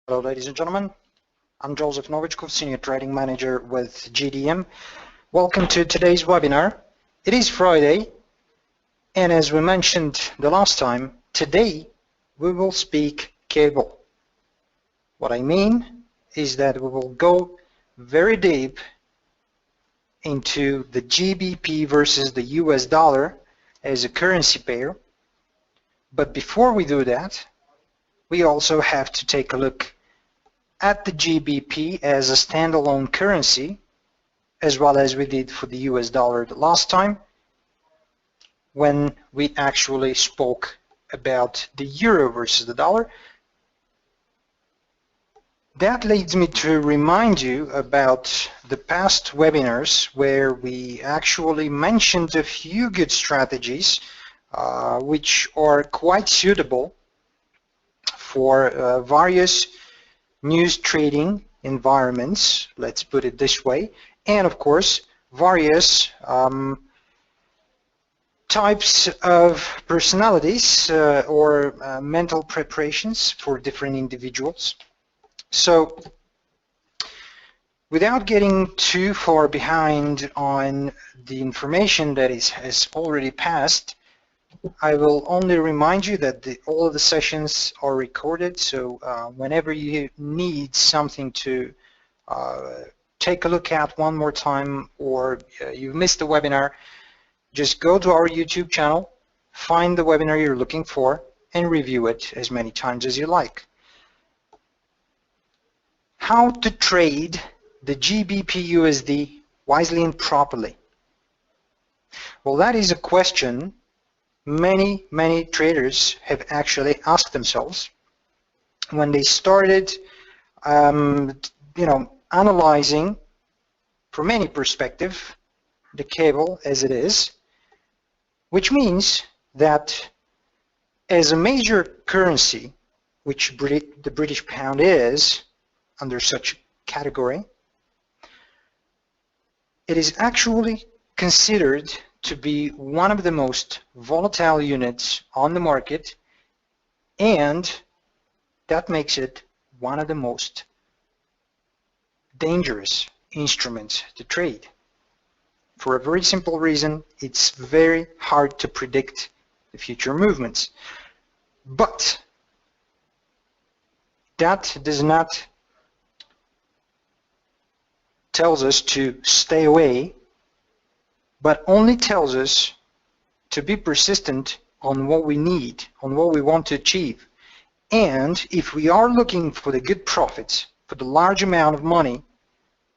Hello, ladies and gentlemen. I'm Joseph Novichkov, Senior Trading Manager with GDM. Welcome to today's webinar. It is Friday, and as we mentioned the last time, today we will speak cable. What I mean is that we will go very deep into the GBP versus the US dollar as a currency pair. But before we do that, we also have to take a look at the GBP as a standalone currency, as well as we did for the US dollar the last time when we actually spoke about the euro versus the dollar. That leads me to remind you about the past webinars where we actually mentioned a few good strategies which are quite suitable for various news trading environments, let's put it this way, and of course various types of personalities or mental preparations for different individuals. So without getting too far behind on the information that has already passed, I will only remind you that all of the sessions are recorded, so whenever you need something to take a look at one more time, or you missed the webinar, just go to our YouTube channel, find the webinar you're looking for, and review it as many times as you like. How to trade the GBPUSD wisely and properly? Well, that is a question many traders have actually asked themselves when they started analyzing from any perspective the cable as it is, which means that as a major currency, which the British pound is under such category, it is actually considered to be one of the most volatile units on the market, and that makes it one of the most dangerous instruments to trade. For a very simple reason, it's very hard to predict the future movements. But that does not tell us to stay away, but only tells us to be persistent on what we need, on what we want to achieve. And if we are looking for the good profits, for the large amount of money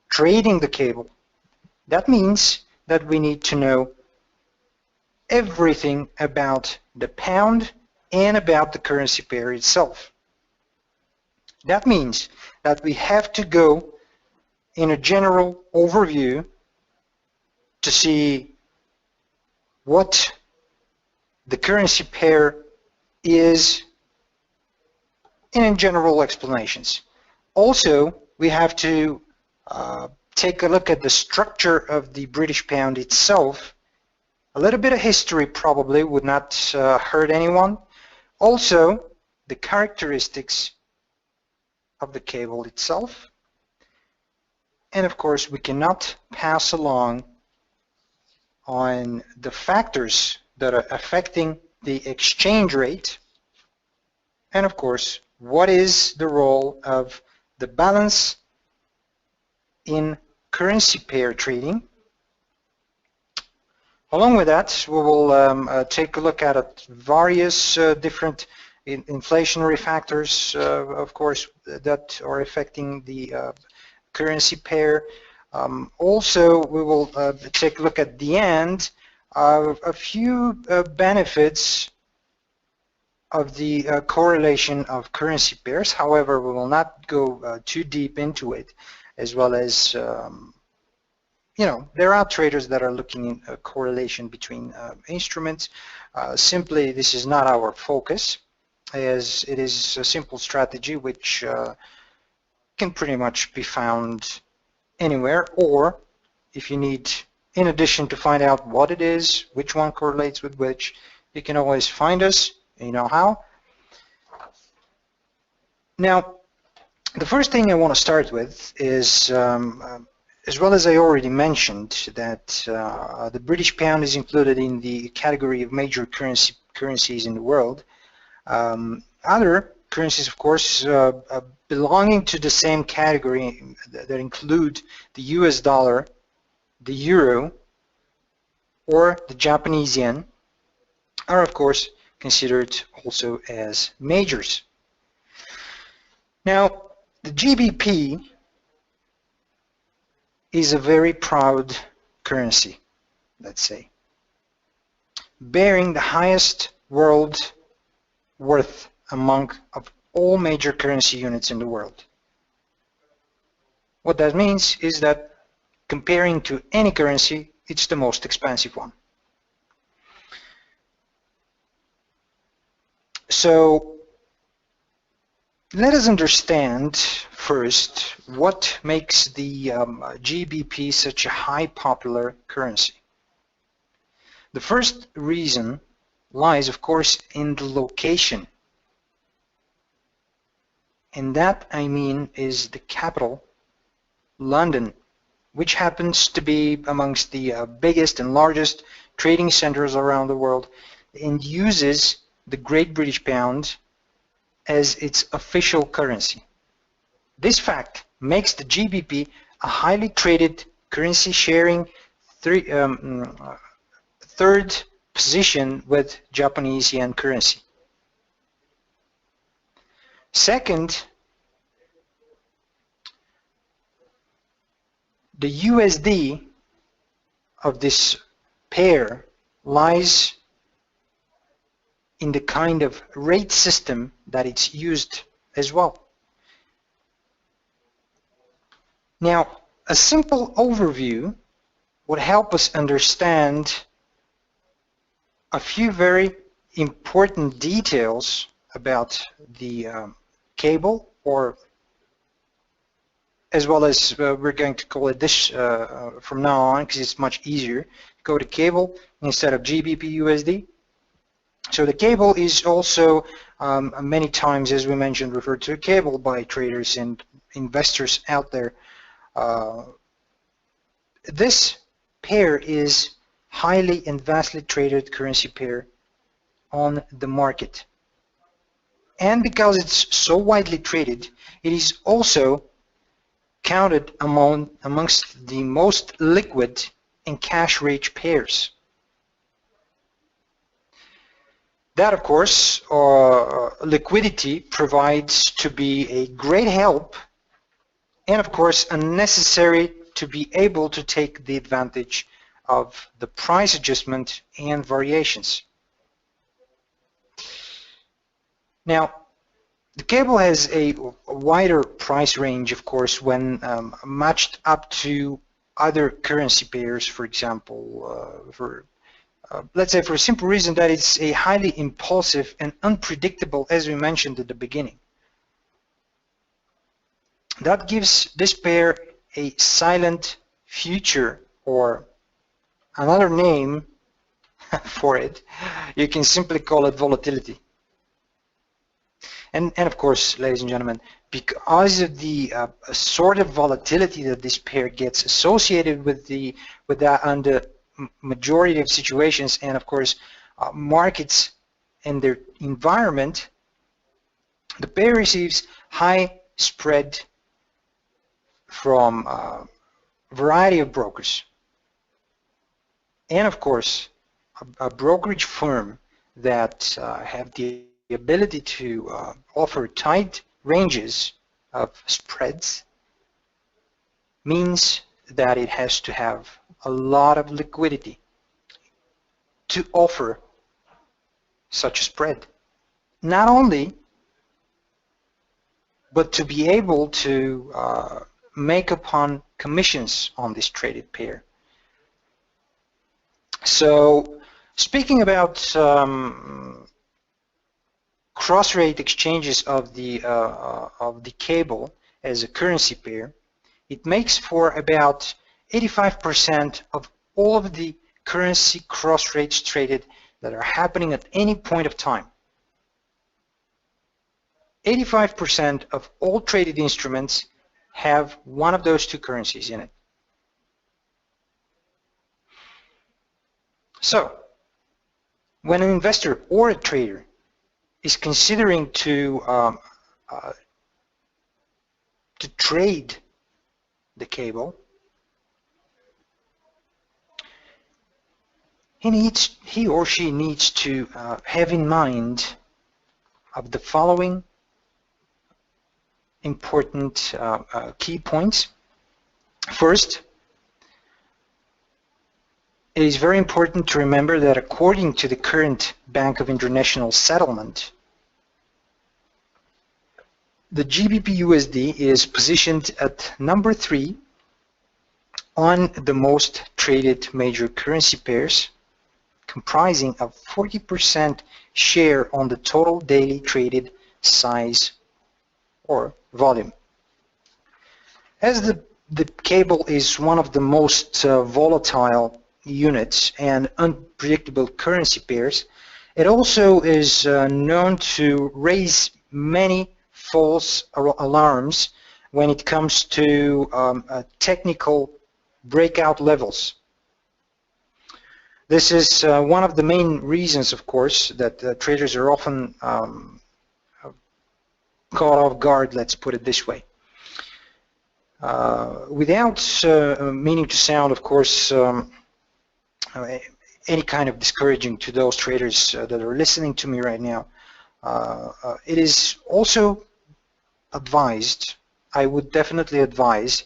trading the cable, that means that we need to know everything about the pound and about the currency pair itself. That means that we have to go in a general overview to see what the currency pair is in general explanations. Also, we have to take a look at the structure of the British pound itself. A little bit of history probably would not hurt anyone. Also, the characteristics of the cable itself. And of course, we cannot pass along on the factors that are affecting the exchange rate, and of course, what is the role of the balance in currency pair trading. Along with that, we will take a look at various different inflationary factors, of course, that are affecting the currency pair. Also, we will take a look at the end of a few benefits of the correlation of currency pairs. However, we will not go too deep into it, as well as there are traders that are looking at a correlation between instruments. Simply, this is not our focus, as it is a simple strategy which can pretty much be found anywhere, or if you need, in addition to find out what it is, which one correlates with which, you can always find us, you know how. Now, The first thing I want to start with is, as well as I already mentioned, that the British pound is included in the category of major currencies in the world. Other currencies, of course, belonging to the same category that include the US dollar, the euro, or the Japanese yen, are of course considered also as majors. Now, the GBP is a very proud currency, let's say, bearing the highest world worth among of all major currency units in the world. What that means is that comparing to any currency, it's the most expensive one. So let us understand first what makes the GBP such a high popular currency. The first reason lies, of course, in the location. And that, I mean, is the capital, London, which happens to be amongst the biggest and largest trading centers around the world and uses the Great British Pound as its official currency. This fact makes the GBP a highly traded currency, sharing third position with Japanese yen currency. Second, the USD of this pair lies in the kind of rate system that it's used as well. Now, a simple overview would help us understand a few very important details about the cable, or as well as we're going to call it this from now on because it's much easier. Go to cable instead of GBPUSD. So the cable is also many times, as we mentioned, referred to a cable by traders and investors out there. This pair is highly and vastly traded currency pair on the market. And because it's so widely traded, it is also counted amongst the most liquid and cash-rich pairs. That, of course, liquidity provides to be a great help and, of course, unnecessary to be able to take the advantage of the price adjustment and variations. Now, the cable has a wider price range, of course, when matched up to other currency pairs, for example, let's say for a simple reason that it's a highly impulsive and unpredictable, as we mentioned at the beginning. That gives this pair a silent future, or another name for it, you can simply call it volatility. And of course, ladies and gentlemen, because of the sort of volatility that this pair gets associated with that under majority of situations, and of course markets and their environment, the pair receives high spread from a variety of brokers. And of course, a brokerage firm that have the ability to offer tight ranges of spreads means that it has to have a lot of liquidity to offer such a spread. Not only, but to be able to make upon commissions on this traded pair. So, speaking about cross-rate exchanges of the cable as a currency pair, it makes for about 85% of all of the currency cross rates traded that are happening at any point of time. 85% of all traded instruments have one of those two currencies in it. So, when an investor or a trader is considering to trade the cable, he or she needs to have in mind of the following important key points. First, it is very important to remember that according to the current Bank of International Settlement, the GBPUSD is positioned at number 3 on the most traded major currency pairs, comprising of 40% share on the total daily traded size or volume. As the cable is one of the most volatile units and unpredictable currency pairs, it also is known to raise many false alarms when it comes to technical breakout levels. This is one of the main reasons, of course, that traders are often caught off guard, let's put it this way. Without meaning to sound, of course, any kind of discouraging to those traders that are listening to me right now, it is also advised, I would definitely advise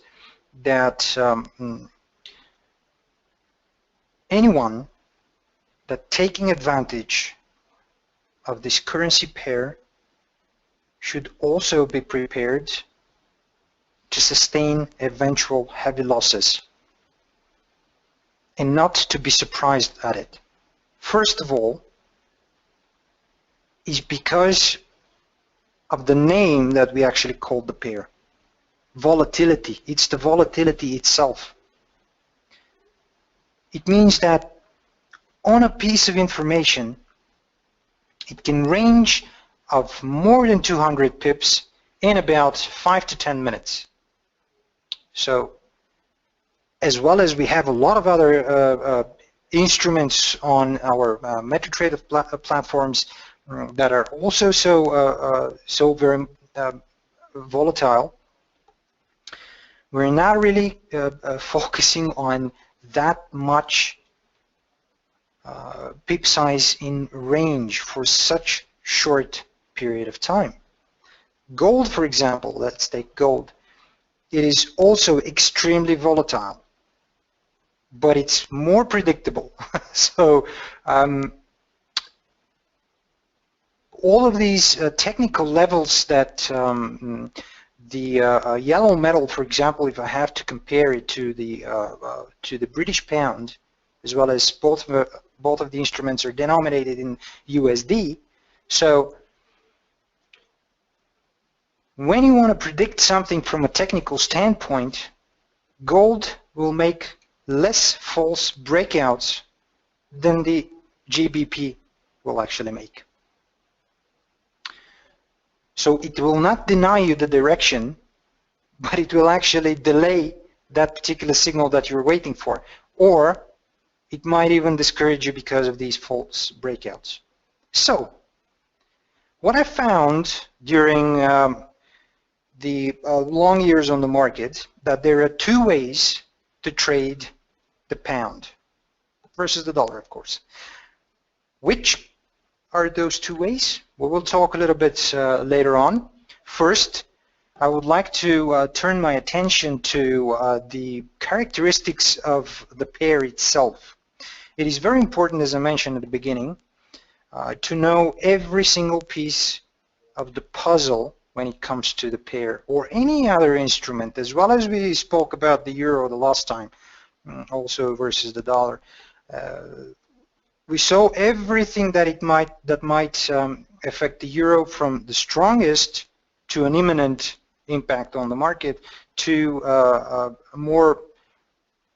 that anyone that taking advantage of this currency pair should also be prepared to sustain eventual heavy losses and not to be surprised at it. First of all, is because of the name that we actually call the pair. Volatility. It's the volatility itself. It means that on a piece of information, it can range of more than 200 pips in about 5 to 10 minutes. So, as well as we have a lot of other instruments on our MetaTrader platforms that are also so very volatile, we're not really focusing on that much pip size in range for such short period of time. Gold, for example, let's take gold. It is also extremely volatile, but it's more predictable. So all of these technical levels that the yellow metal, for example, if I have to compare it to the British pound, as well as both of the instruments are denominated in USD. So when you want to predict something from a technical standpoint, gold will make less false breakouts than the GBP will actually make. So it will not deny you the direction, but it will actually delay that particular signal that you're waiting for. Or it might even discourage you because of these false breakouts. So what I found during the long years on the market, that there are two ways to trade the pound versus the dollar, of course. Which are those two ways? Well, we'll talk a little bit later on. First, I would like to turn my attention to the characteristics of the pair itself. It is very important, as I mentioned at the beginning, to know every single piece of the puzzle when it comes to the pair or any other instrument, as well as we spoke about the euro the last time, also versus the dollar. We saw everything that might affect the euro, from the strongest to an imminent impact on the market to a more,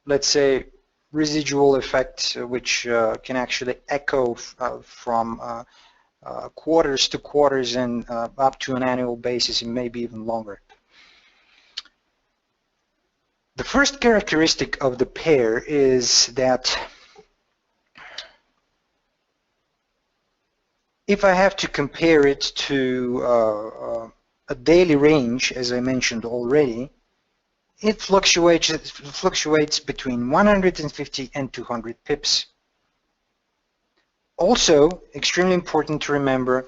let's say, residual effect, which can actually echo from quarters to quarters and up to an annual basis, and maybe even longer. The first characteristic of the pair is that if I have to compare it to a daily range, as I mentioned already, it fluctuates between 150 and 200 pips. Also, extremely important to remember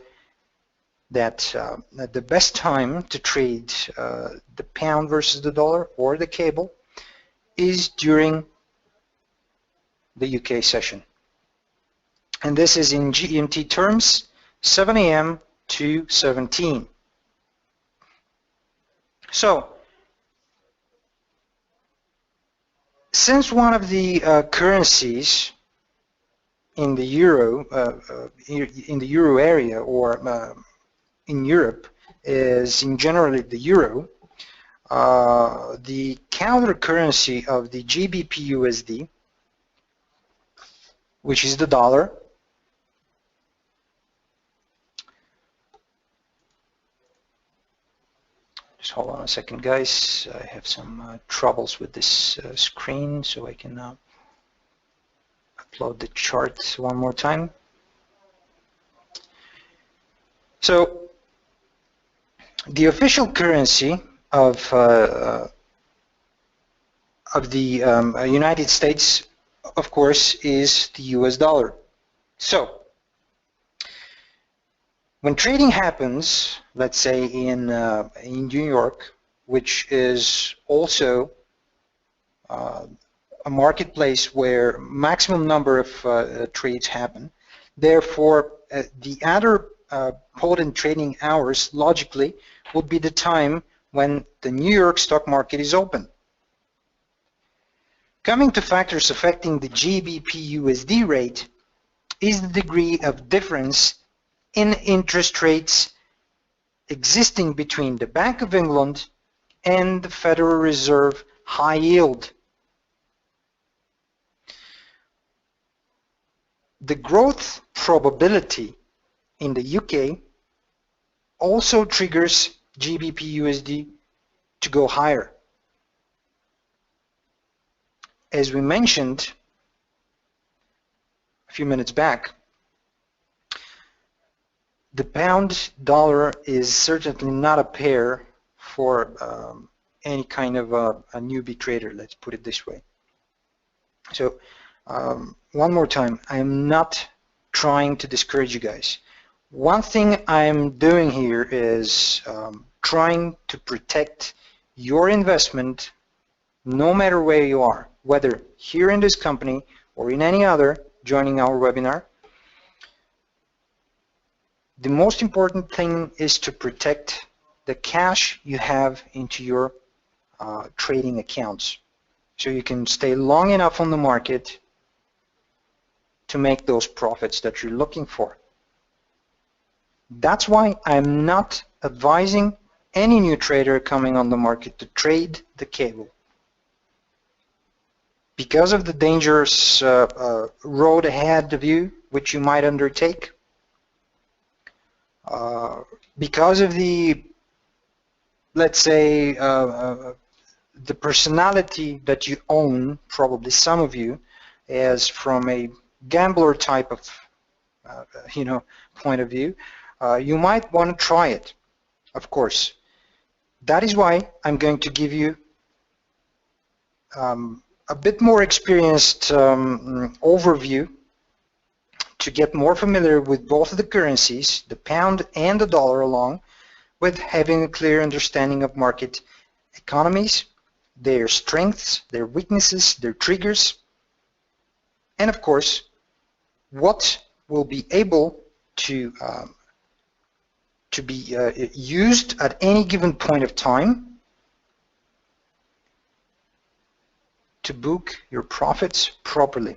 that the best time to trade the pound versus the dollar or the cable is during the UK session. And this is in GMT terms, 7 a.m. to 17. So, since one of the currencies in the euro area or in Europe is in generally the euro, the counter currency of the GBPUSD, which is the dollar, just hold on a second, guys. I have some troubles with this screen, so I can upload the chart one more time. So the official currency of the United States, of course, is the US dollar. So when trading happens, let's say in New York, which is also a marketplace where maximum number of trades happen, therefore the other potent trading hours logically will be the time when the New York stock market is open. Coming to factors affecting the GBPUSD rate is the degree of difference in interest rates existing between the Bank of England and the Federal Reserve high yield. The growth probability in the UK also triggers GBPUSD to go higher. As we mentioned a few minutes back, the pound dollar is certainly not a pair for any kind of a newbie trader, let's put it this way. So one more time, I'm not trying to discourage you guys. One thing I'm doing here is trying to protect your investment no matter where you are, whether here in this company or in any other joining our webinar. The most important thing is to protect the cash you have into your trading accounts, so you can stay long enough on the market to make those profits that you're looking for. That's why I'm not advising any new trader coming on the market to trade the cable, because of the dangerous road ahead of you which you might undertake, because of the, let's say, the personality that you own, probably some of you, as from a gambler type of point of view, you might want to try it, of course. That is why I'm going to give you a bit more experienced overview to get more familiar with both of the currencies, the pound and the dollar, along with having a clear understanding of market economies, their strengths, their weaknesses, their triggers, and of course what will be able to be used at any given point of time to book your profits properly.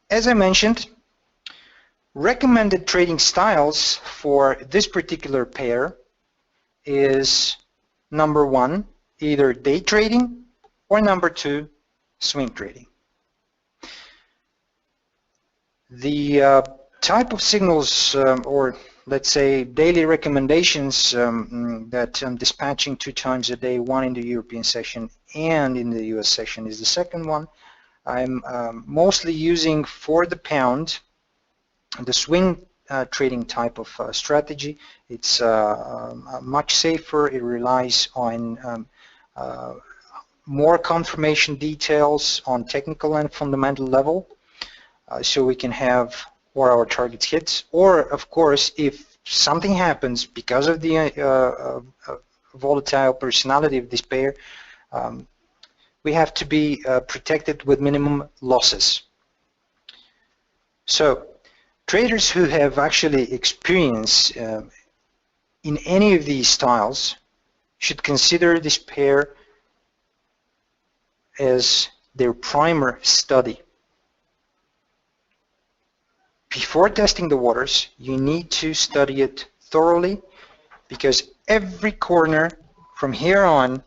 As I mentioned, recommended trading styles for this particular pair is number 1, either day trading, or number 2, swing trading. The type of signals or let's say daily recommendations that I'm dispatching 2 times a day, one in the European session and in the US session is the second one. I'm mostly using for the pound the swing trading type of strategy. It's much safer. It relies on more confirmation details on technical and fundamental level, so we can have all our targets hit. Or, of course, if something happens because of the volatile personality of this pair, we have to be protected with minimum losses. So, traders who have actually experience in any of these styles should consider this pair as their primer study. Before testing the waters, you need to study it thoroughly, because every corner from here on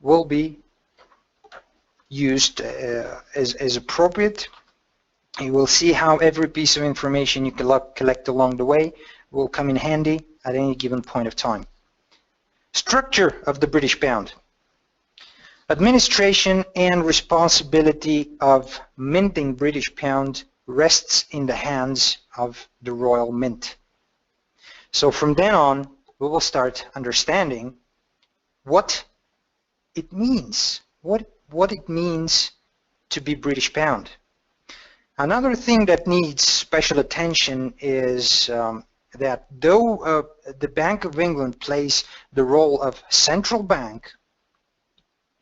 will be used as appropriate. You will see how every piece of information you collect along the way will come in handy at any given point of time. Structure of the British pound. Administration and responsibility of minting British pound rests in the hands of the Royal Mint. So from then on, we will start understanding what it means, what it means to be British pound. Another thing that needs special attention is that though the Bank of England plays the role of central bank,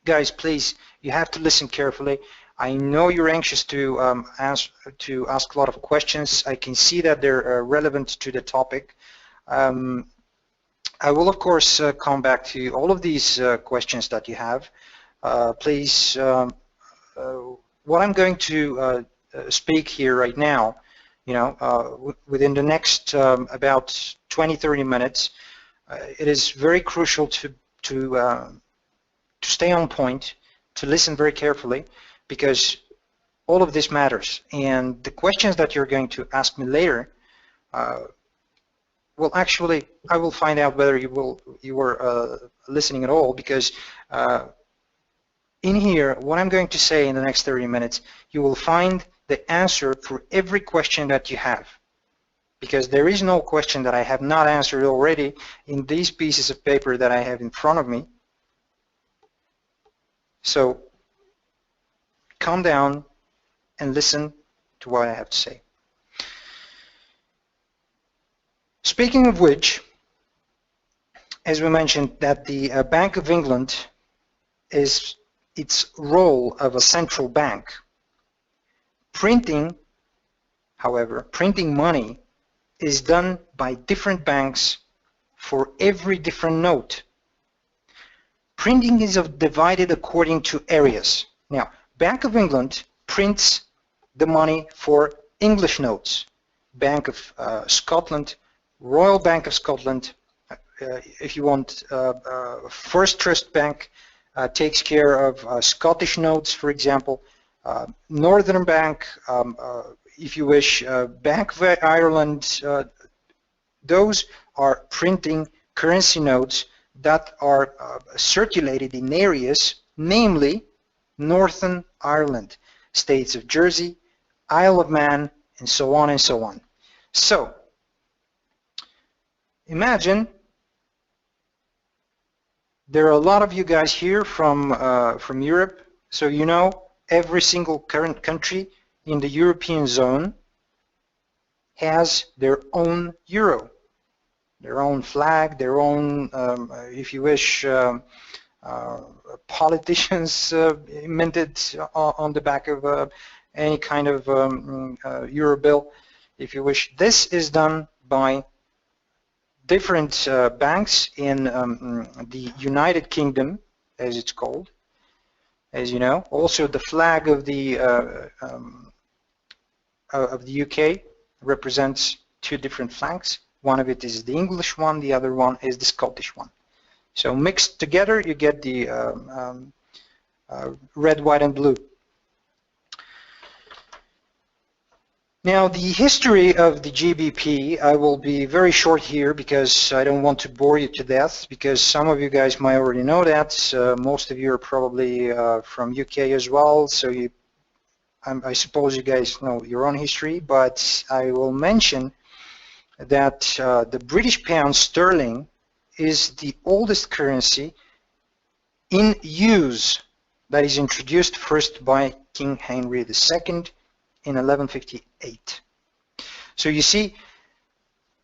guys, please, you have to listen carefully. I know you're anxious to ask a lot of questions. I can see that they're relevant to the topic. I will, of course, come back to all of these questions that you have. Please, what I'm going to speak here right now, within the next about 20-30 minutes, it is very crucial to stay on point, to listen very carefully, because all of this matters. And the questions that you're going to ask me later, well, actually, I will find out whether you were listening at all, because in here, what I'm going to say in the next 30 minutes, you will find the answer for every question that you have, because there is no question that I have not answered already in these pieces of paper that I have in front of me. So calm down and listen to what I have to say. Speaking of which, as we mentioned, that the Bank of England is its role of a central bank. Printing, however, printing money is done by different banks for every different note. Printing is divided according to areas. Now, Bank of England prints the money for English notes. Bank of Scotland, Royal Bank of Scotland, if you want, First Trust Bank takes care of Scottish notes, for example. Northern Bank, if you wish, Bank of Ireland, those are printing currency notes that are circulated in areas, namely Northern Ireland, states of Jersey, Isle of Man, and so on and so on. So, imagine there are a lot of you guys here from Europe, so you know every single current country in the European zone has their own euro, their own flag, their own, if you wish, politicians minted on the back of any kind of euro bill, if you wish. This is done by different banks in the United Kingdom, as it's called, as you know. Also, the flag of the UK represents two different flags. One of it is the English one, the other one is the Scottish one. So mixed together, you get the red, white, and blue. Now, the history of the GBP, I will be very short here because I don't want to bore you to death, because some of you guys might already know that. Most of you are probably from UK as well, so I suppose you guys know your own history, but I will mention that the British pound sterling is the oldest currency in use that is introduced first by King Henry II in 1158. So you see,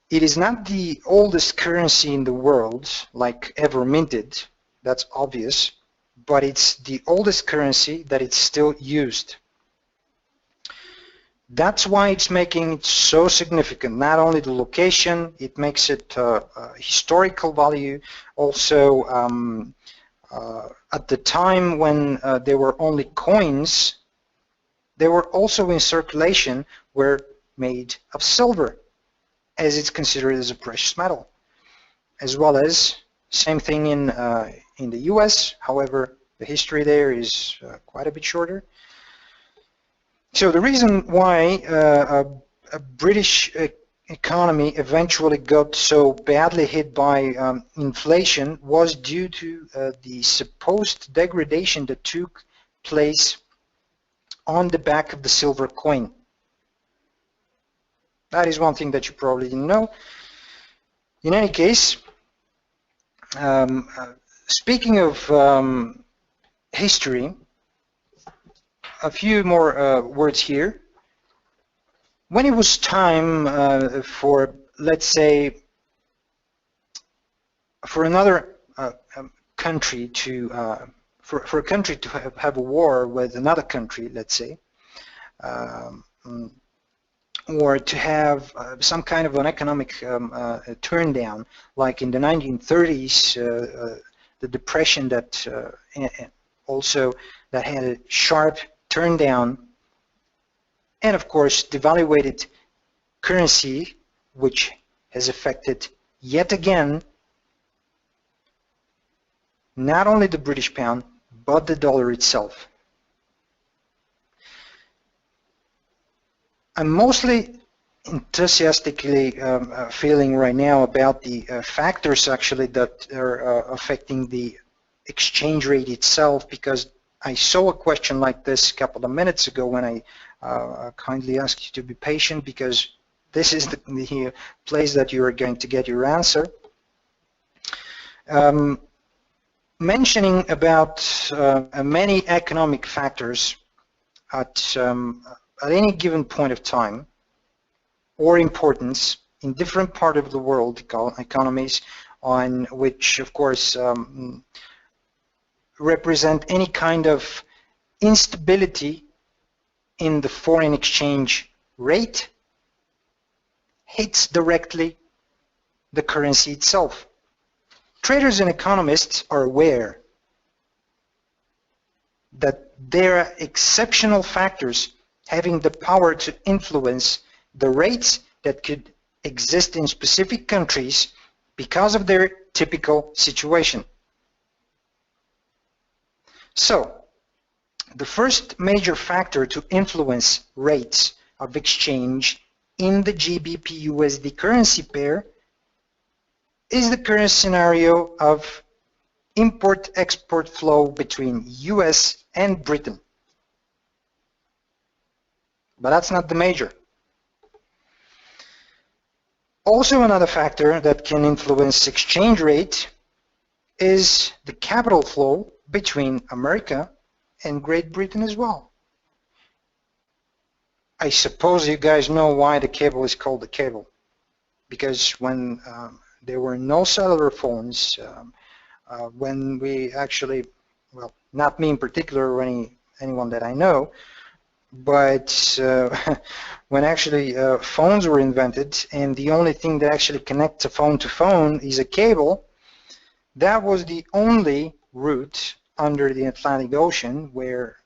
it is not the oldest currency in the world, like ever minted, that's obvious, but it's the oldest currency that it's still used. That's why it's making it so significant. Not only the location, it makes it historical value. Also, at the time when there were only coins, they were also in circulation, were made of silver, as it's considered as a precious metal. As well as, same thing in the US, however, the history there is quite a bit shorter. So the reason why a British economy eventually got so badly hit by inflation was due to the supposed degradation that took place on the back of the silver coin. That is one thing that you probably didn't know. In any case, speaking of history, a few more words here. When it was time for, let's say, for another country to, for a country to have a war with another country, let's say, or to have some kind of an economic turn down, like in the 1930s, the depression that also that had a sharp turn down, and of course devaluated currency, which has affected yet again not only the British pound but the dollar itself. I'm mostly enthusiastically feeling right now about the factors actually that are affecting the exchange rate itself, because I saw a question like this a couple of minutes ago when I kindly asked you to be patient, because this is the place that you are going to get your answer. Mentioning about many economic factors at any given point of time or importance in different parts of the world economies, on which of course represent any kind of instability in the foreign exchange rate, hits directly the currency itself. Traders and economists are aware that there are exceptional factors having the power to influence the rates that could exist in specific countries because of their typical situation. So, the first major factor to influence rates of exchange in the GBPUSD currency pair is the current scenario of import-export flow between US and Britain. But that's not the major. Also, another factor that can influence exchange rate is the capital flow between America and Great Britain as well. I suppose you guys know why the cable is called the cable. Because when there were no cellular phones, when we actually, well, not me in particular or anyone that I know, but when actually phones were invented and the only thing that actually connects a phone to phone is a cable, that was the only route under the Atlantic Ocean where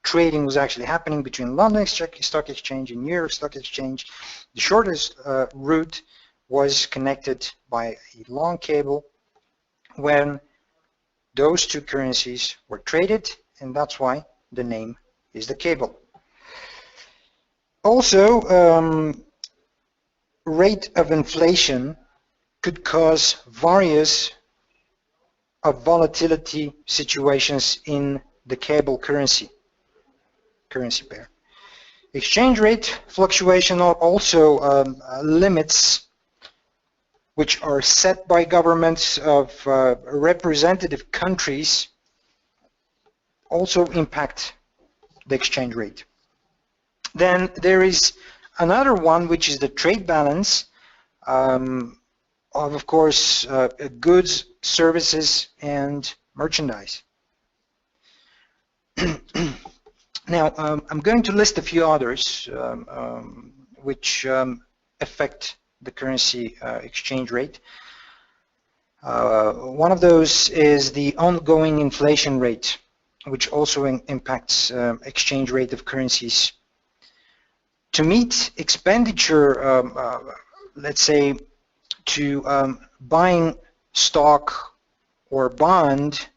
trading was actually happening between London Stock Exchange and New York Stock Exchange. The shortest route was connected by a long cable when those two currencies were traded, and that's why the name is the cable. Also, rate of inflation could cause various of volatility situations in the cable currency pair. Exchange rate fluctuation are also limits which are set by governments of representative countries also impact the exchange rate. Then there is another one, which is the trade balance of course, goods, services, and merchandise. Now, I'm going to list a few others which affect the currency exchange rate. One of those is the ongoing inflation rate, which also impacts exchange rate of currencies. To meet expenditure, let's say, to buying stock or bond,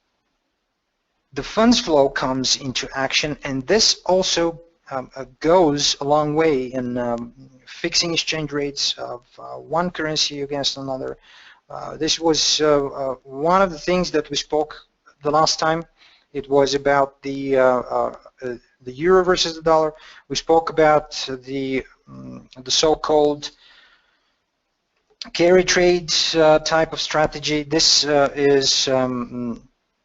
the funds flow comes into action, and this also goes a long way in fixing exchange rates of one currency against another. This was one of the things that we spoke the last time. It was about the euro versus the dollar. We spoke about the so-called carry trade type of strategy. This is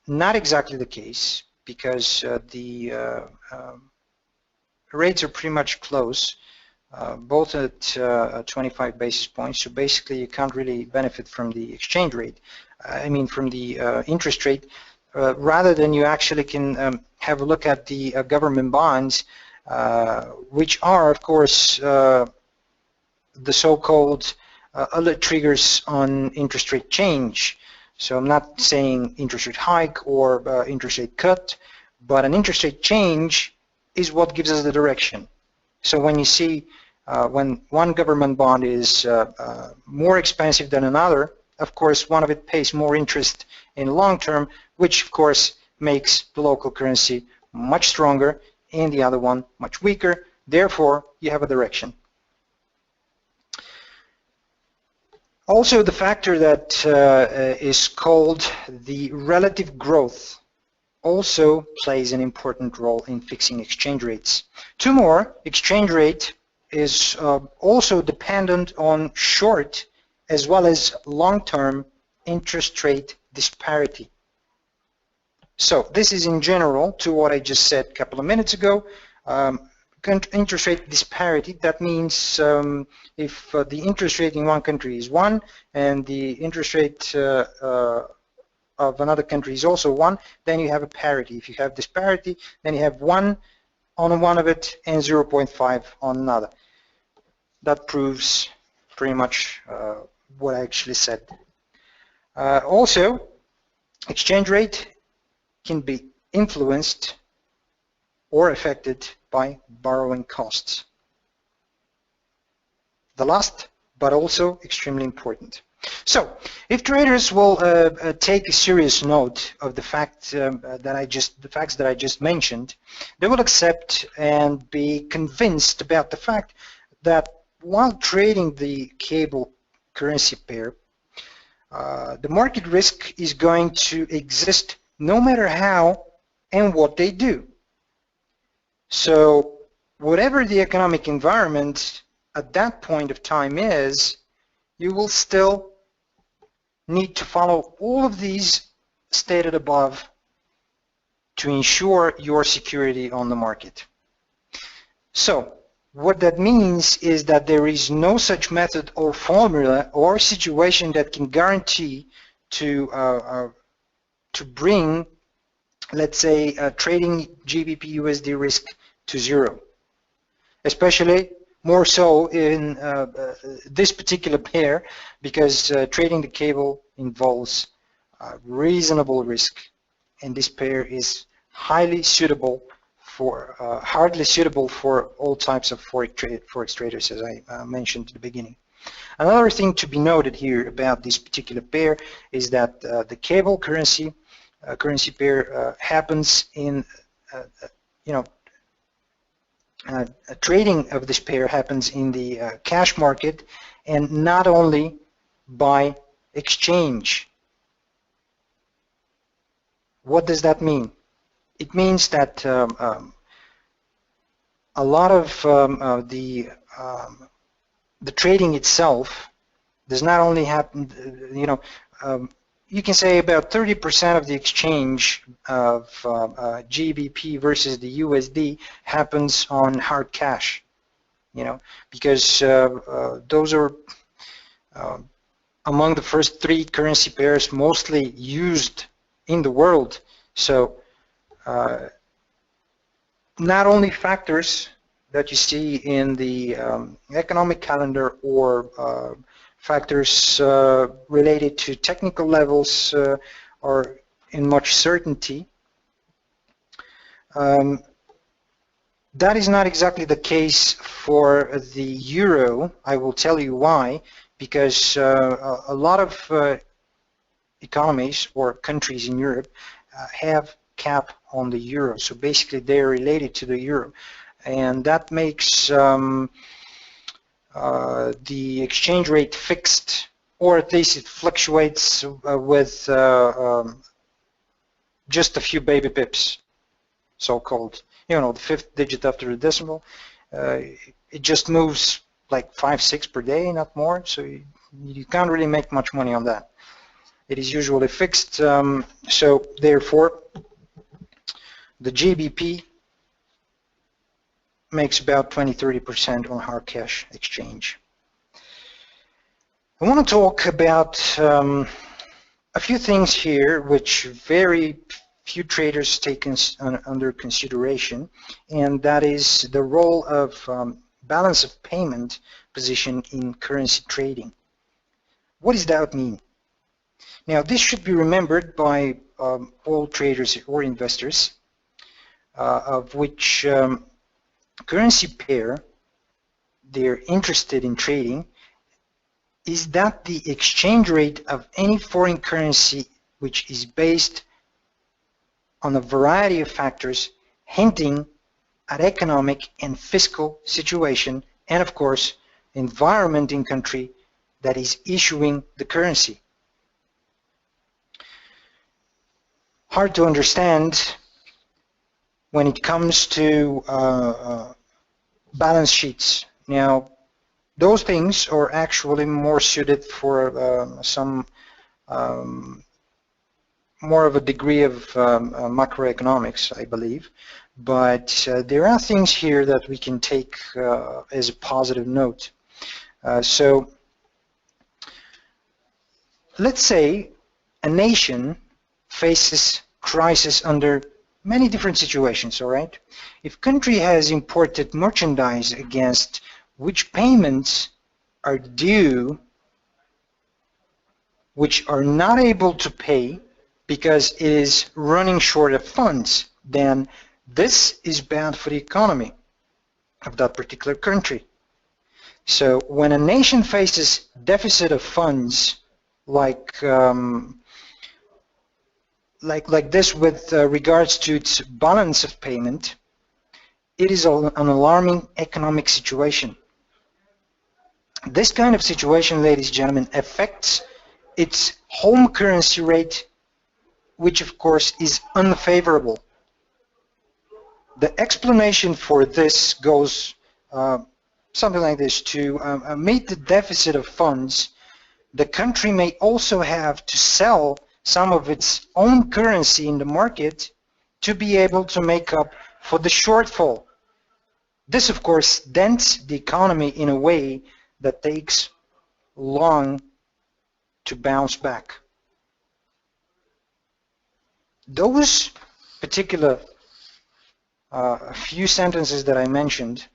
not exactly the case, because the rates are pretty much close, both at 25 basis points. So basically, you can't really benefit from the exchange rate. I mean, from the interest rate. Rather than you actually can have a look at the government bonds, which are, of course, the so-called alert triggers on interest rate change. So I'm not saying interest rate hike or interest rate cut, but an interest rate change is what gives us the direction. So when you see when one government bond is more expensive than another, of course, one of it pays more interest in the long term, which of course makes the local currency much stronger and the other one much weaker. Therefore, you have a direction. Also, the factor that is called the relative growth also plays an important role in fixing exchange rates. Two more, exchange rate is also dependent on short as well as long-term interest rate disparity. So this is in general to what I just said a couple of minutes ago. Interest rate disparity, that means if the interest rate in one country is 1 and the interest rate of another country is also 1, then you have a parity. If you have disparity, then you have 1 on one of it and 0.5 on another. That proves pretty much what I actually said. Also, exchange rate can be influenced or affected by borrowing costs. The last, but also extremely important. So, if traders will take a serious note of the facts that I just mentioned, they will accept and be convinced about the fact that while trading the cable currency pair, the market risk is going to exist no matter how and what they do. So whatever the economic environment at that point of time is, you will still need to follow all of these stated above to ensure your security on the market. So what that means is that there is no such method or formula or situation that can guarantee to bring, let's say, trading GBPUSD risk to zero, especially more so in this particular pair, because trading the cable involves reasonable risk, and this pair is highly suitable for, hardly suitable for all types of forex traders, as I mentioned at the beginning. Another thing to be noted here about this particular pair is that the cable currency pair happens in, trading of this pair happens in the cash market and not only by exchange. What does that mean? It means that a lot of the trading itself does not only happen, you can say about 30% of the exchange of GBP versus the USD happens on hard cash, because those are among the first three currency pairs mostly used in the world. So not only factors that you see in the economic calendar or factors related to technical levels are in much certainty. That is not exactly the case for the euro. I will tell you why. Because a lot of economies or countries in Europe have cap on the euro. So basically they're related to the euro. And that makes the exchange rate fixed, or at least it fluctuates with just a few baby pips, so-called. The fifth digit after the decimal. It just moves like 5-6 per day, not more. So you can't really make much money on that. It is usually fixed. So therefore, the GBP makes about 20-30% on hard cash exchange. I want to talk about a few things here which very few traders take under consideration, and that is the role of balance of payment position in currency trading. What does that mean? Now, this should be remembered by all traders or investors, of which currency pair they're interested in trading is that the exchange rate of any foreign currency which is based on a variety of factors hinting at economic and fiscal situation and, of course, environment in country that is issuing the currency. Hard to understand when it comes to balance sheets. Now, those things are actually more suited for some more of a degree of macroeconomics, I believe. But there are things here that we can take as a positive note. So let's say a nation faces crisis under many different situations, all right? If country has imported merchandise against which payments are due, which are not able to pay because it is running short of funds, then this is bad for the economy of that particular country. So when a nation faces deficit of funds like this with regards to its balance of payment, it is an alarming economic situation. This kind of situation, ladies and gentlemen, affects its home currency rate, which of course is unfavorable. The explanation for this goes something like this. To meet the deficit of funds, the country may also have to sell some of its own currency in the market to be able to make up for the shortfall. This, of course, dents the economy in a way that takes long to bounce back. Those particular few sentences that I mentioned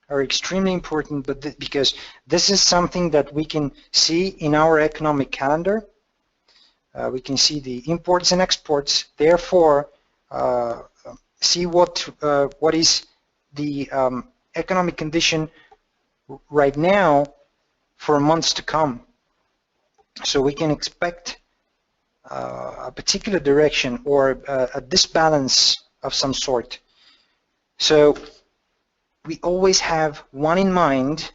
are extremely important, but because this is something that we can see in our economic calendar. We can see the imports and exports, therefore see what is the economic condition right now for months to come. So we can expect a particular direction or a disbalance of some sort. So we always have one in mind,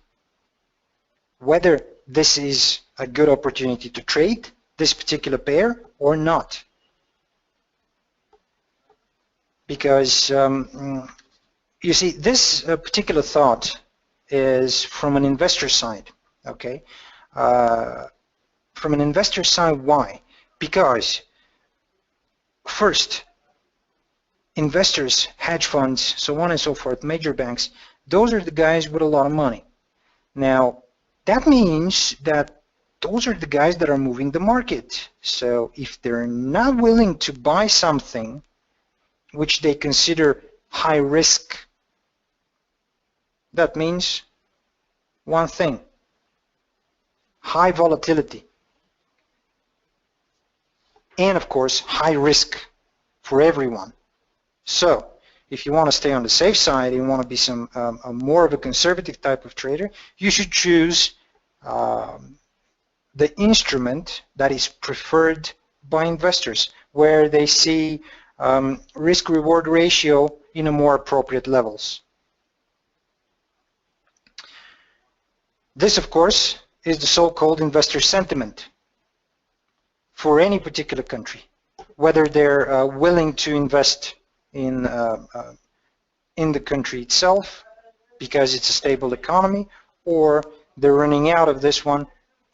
whether this is a good opportunity to trade this particular pair or not. Because you see, this particular thought is from an investor side, okay? From an investor side, why? Because first, investors, hedge funds, so on and so forth, major banks, those are the guys with a lot of money. Now, that means that those are the guys that are moving the market. So if they're not willing to buy something which they consider high risk, that means one thing: high volatility. And of course, high risk for everyone. So if you want to stay on the safe side, you want to be some more of a conservative type of trader, you should choose the instrument that is preferred by investors, where they see risk-reward ratio in a more appropriate levels. This, of course, is the so-called investor sentiment for any particular country, whether they're willing to invest in the country itself because it's a stable economy, or they're running out of this one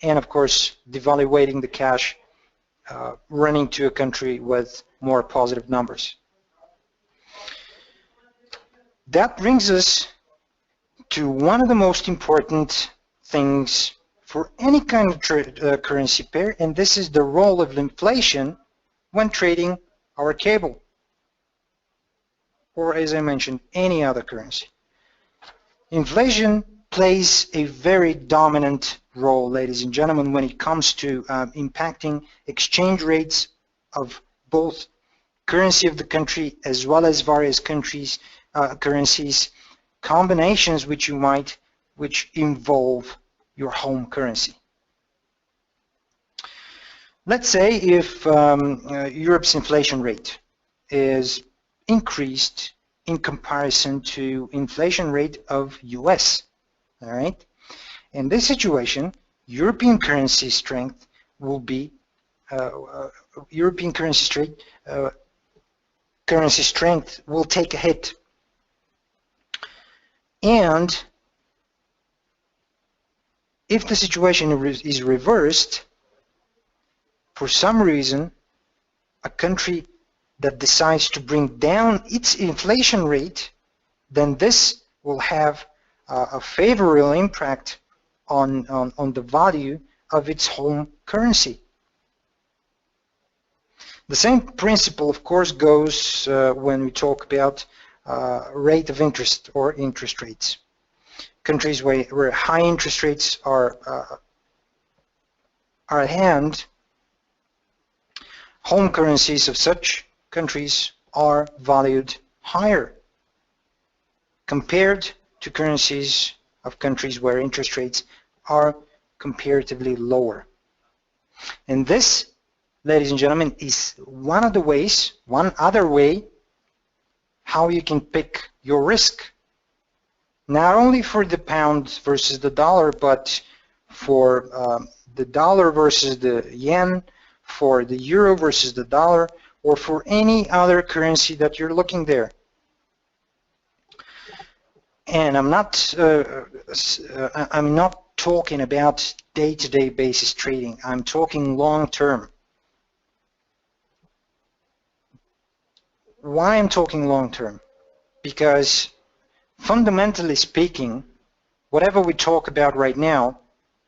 and of course devaluating the cash, running to a country with more positive numbers. That brings us to one of the most important things for any kind of currency pair, and this is the role of inflation when trading our cable, or as I mentioned, any other currency. Inflation plays a very dominant role, ladies and gentlemen, when it comes to impacting exchange rates of both currency of the country as well as various countries' currencies, combinations which involve your home currency. Let's say if Europe's inflation rate is increased in comparison to inflation rate of US, all right? In this situation, European currency strength will be European currency strength will take a hit, and if the situation is reversed, for some reason, a country that decides to bring down its inflation rate, then this will have a favorable impact on the value of its home currency. The same principle, of course, goes when we talk about rate of interest or interest rates. Countries where high interest rates are at hand, home currencies of such countries are valued higher compared to currencies of countries where interest rates are comparatively lower. And this, ladies and gentlemen, is one of the ways, one other way, how you can pick your risk. Not only for the pound versus the dollar, but for the dollar versus the yen, for the euro versus the dollar, or for any other currency that you're looking there. And I'm not talking about day-to-day basis trading. I'm talking long-term. Why I'm talking long-term? Because fundamentally speaking, whatever we talk about right now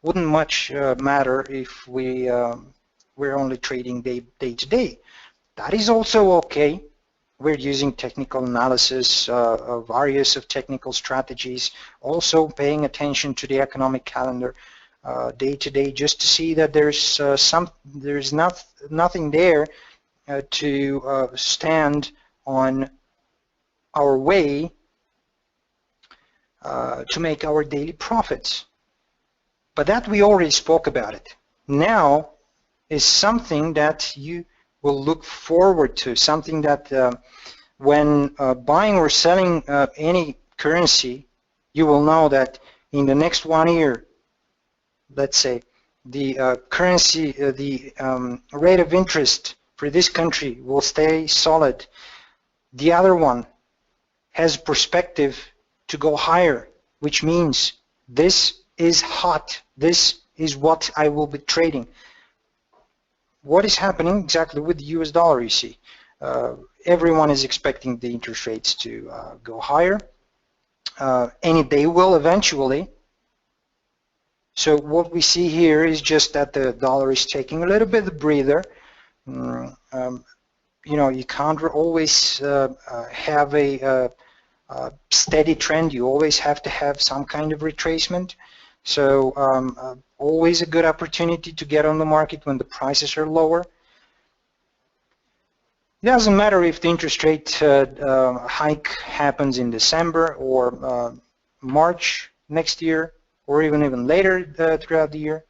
wouldn't much matter if we're only trading day-to-day. That is also okay. We're using technical analysis, various of technical strategies, also paying attention to the economic calendar day-to-day, just to see that there's nothing there to stand on our way to make our daily profits. But that we already spoke about it. Now is something that you will look forward to, something that when buying or selling any currency, you will know that in the next 1 year, let's say, the rate of interest for this country will stay solid. The other one has perspective to go higher, which means this is hot. This is what I will be trading. What is happening exactly with the US dollar, you see? Everyone is expecting the interest rates to go higher, and they will eventually. So what we see here is just that the dollar is taking a little bit of a breather. You know, you can't always have a steady trend. You always have to have some kind of retracement. So always a good opportunity to get on the market when the prices are lower. It doesn't matter if the interest rate hike happens in December or March next year, or even later throughout the year.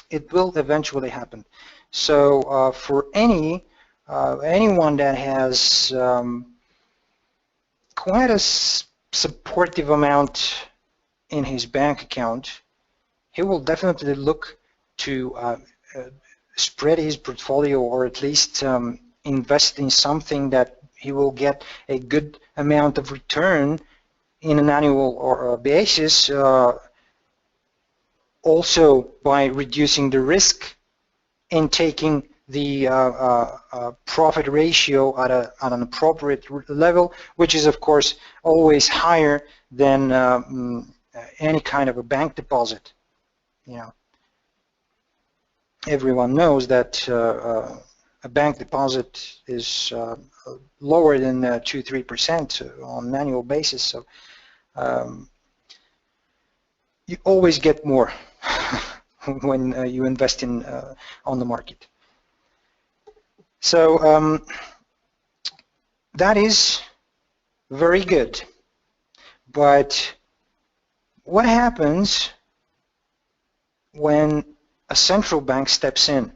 It will eventually happen. So for anyone that has quite a supportive amount in his bank account, he will definitely look to spread his portfolio, or at least invest in something that he will get a good amount of return in an annual or basis, also by reducing the risk and taking the profit ratio at an appropriate level, which is of course always higher than any kind of a bank deposit. You know, everyone knows that a bank deposit is lower than 2-3% on an annual basis. So you always get more when you invest in on the market. So that is very good. But what happens when a central bank steps in?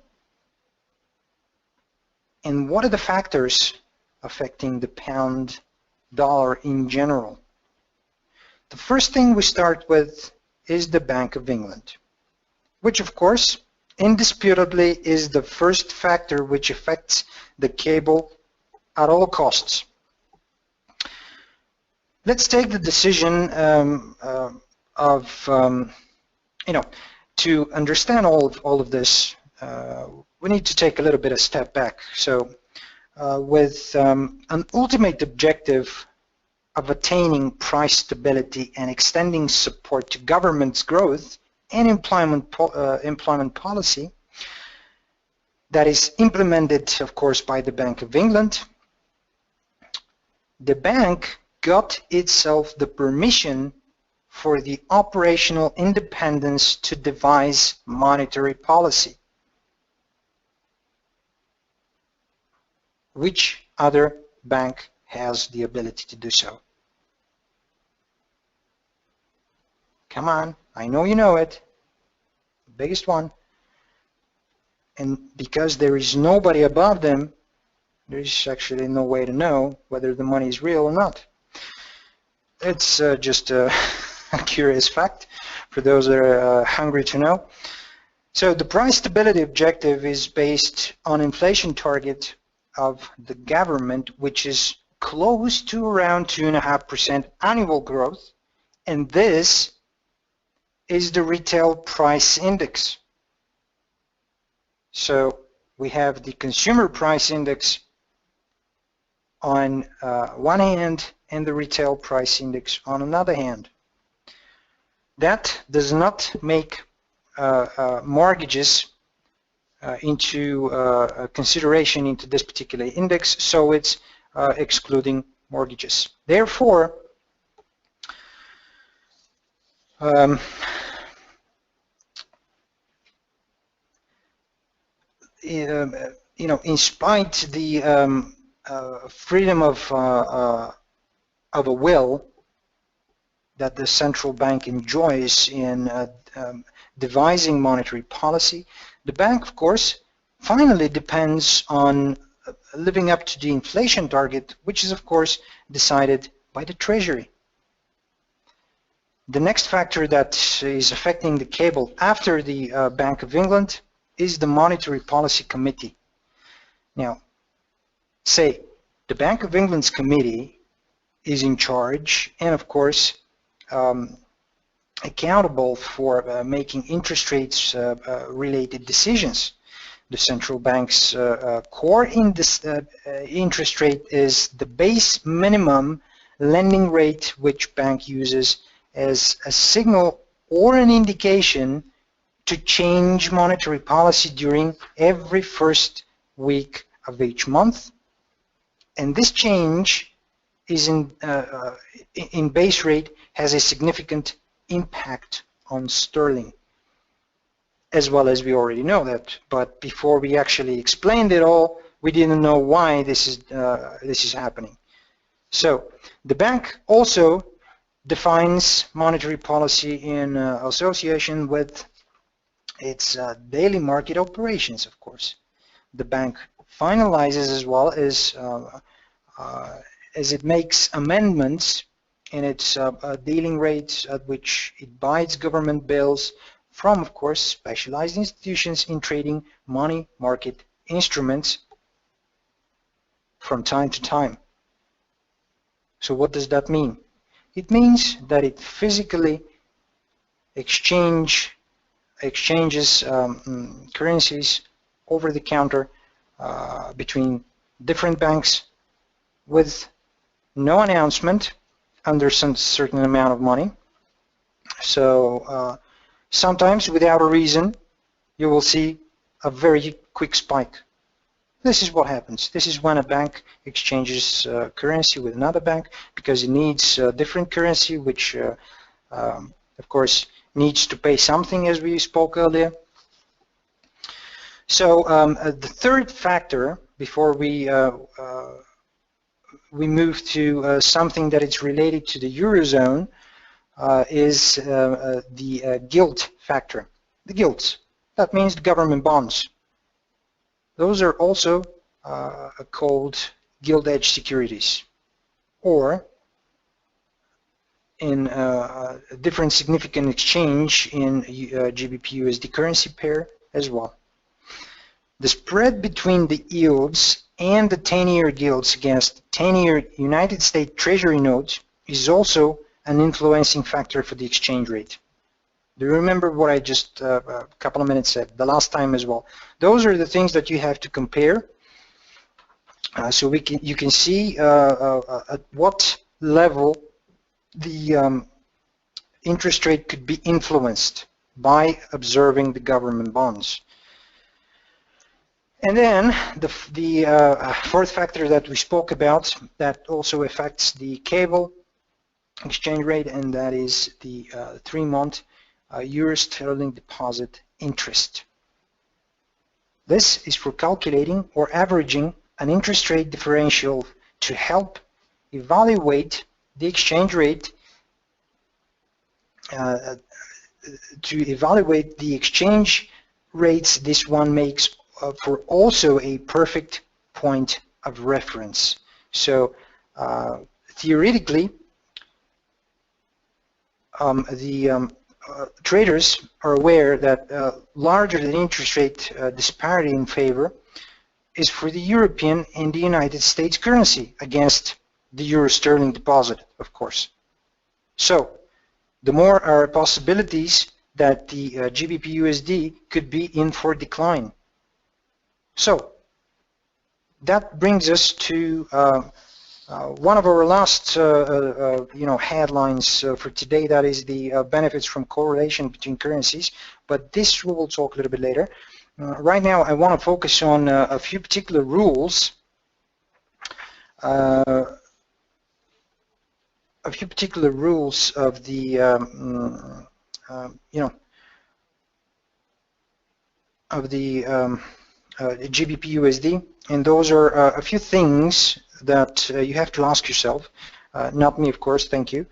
And what are the factors affecting the pound dollar in general? The first thing we start with is the Bank of England, which of course indisputably is the first factor which affects the cable at all costs. Let's take the decision you know, to understand all of this, we need to take a little bit of step back. So with an ultimate objective of attaining price stability and extending support to government's growth and employment policy that is implemented, of course, by the Bank of England, the bank got itself the permission for the operational independence to devise monetary policy. Which other bank has the ability to do so? Come on, I know you know it. The biggest one. And because there is nobody above them, there is actually no way to know whether the money is real or not. It's just a curious fact for those that are hungry to know. So the price stability objective is based on inflation target of the government, which is close to around 2.5% annual growth, and this is the retail price index. So we have the consumer price index on one hand and the retail price index on another hand. That does not make mortgages into consideration into this particular index, so it's excluding mortgages. Therefore, you know, in spite the freedom of a will that the central bank enjoys in devising monetary policy, the bank, of course, finally depends on living up to the inflation target, which is, of course, decided by the Treasury. The next factor that is affecting the cable after the Bank of England is the Monetary Policy Committee. Now, say the Bank of England's committee is in charge and, of course, accountable for making interest rates related decisions. The central bank's core interest rate is the base minimum lending rate which bank uses as a signal or an indication to change monetary policy during every first week of each month. And this change is in base rate has a significant impact on sterling, as well as we already know that. But before we actually explained it all, we didn't know why this is happening. So the bank also defines monetary policy in association with its daily market operations, of course. The bank finalizes as well as it makes amendments in its dealing rates at which it buys government bills from, of course, specialized institutions in trading money market instruments from time to time. So what does that mean? It means that it physically exchanges currencies over the counter between different banks with no announcement under some certain amount of money. So sometimes without a reason you will see a very quick spike. This is what happens. This is when a bank exchanges currency with another bank because it needs different currency, which of course needs to pay something, as we spoke earlier. So the third factor, before we move to something that is related to the Eurozone, is the gilt factor. The gilts, that means the government bonds. Those are also called gilt-edged securities, or in a different significant exchange in GBPUSD currency pair as well. The spread between the yields and the 10-year gilts against 10-year United States Treasury notes is also an influencing factor for the exchange rate. Do you remember what I just a couple of minutes said, the last time as well? Those are the things that you have to compare, so you can see at what level the interest rate could be influenced by observing the government bonds. And then the fourth factor that we spoke about that also affects the cable exchange rate, and that is the 3-month euro sterling deposit interest. This is for calculating or averaging an interest rate differential to help evaluate the exchange rate, rates this one makes for also a perfect point of reference. So theoretically, traders are aware that larger than interest rate disparity in favor is for the European and the United States currency against the euro sterling deposit, of course. So the more are possibilities that the GBPUSD could be in for decline. So that brings us to one of our last headlines for today, that is the benefits from correlation between currencies, but this we will talk a little bit later. Right now I want to focus on a few particular rules, of the GBPUSD, and those are a few things that you have to ask yourself, not me of course, thank you,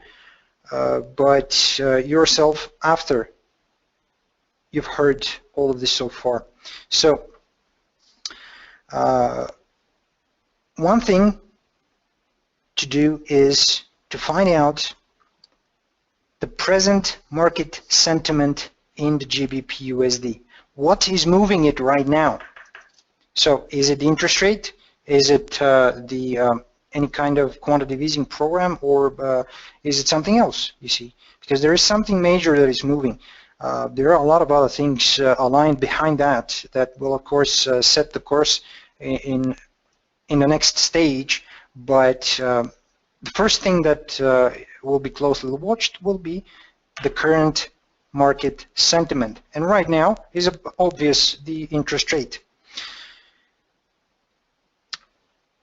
but yourself after you've heard all of this so far. So one thing to do is to find out the present market sentiment in the GBPUSD. What is moving it right now? So is it interest rate? Is it any kind of quantitative easing program, or is it something else, you see? Because there is something major that is moving. There are a lot of other things aligned behind that will, of course, set the course in the next stage. But the first thing that will be closely watched will be the current market sentiment. And right now is obvious, the interest rate.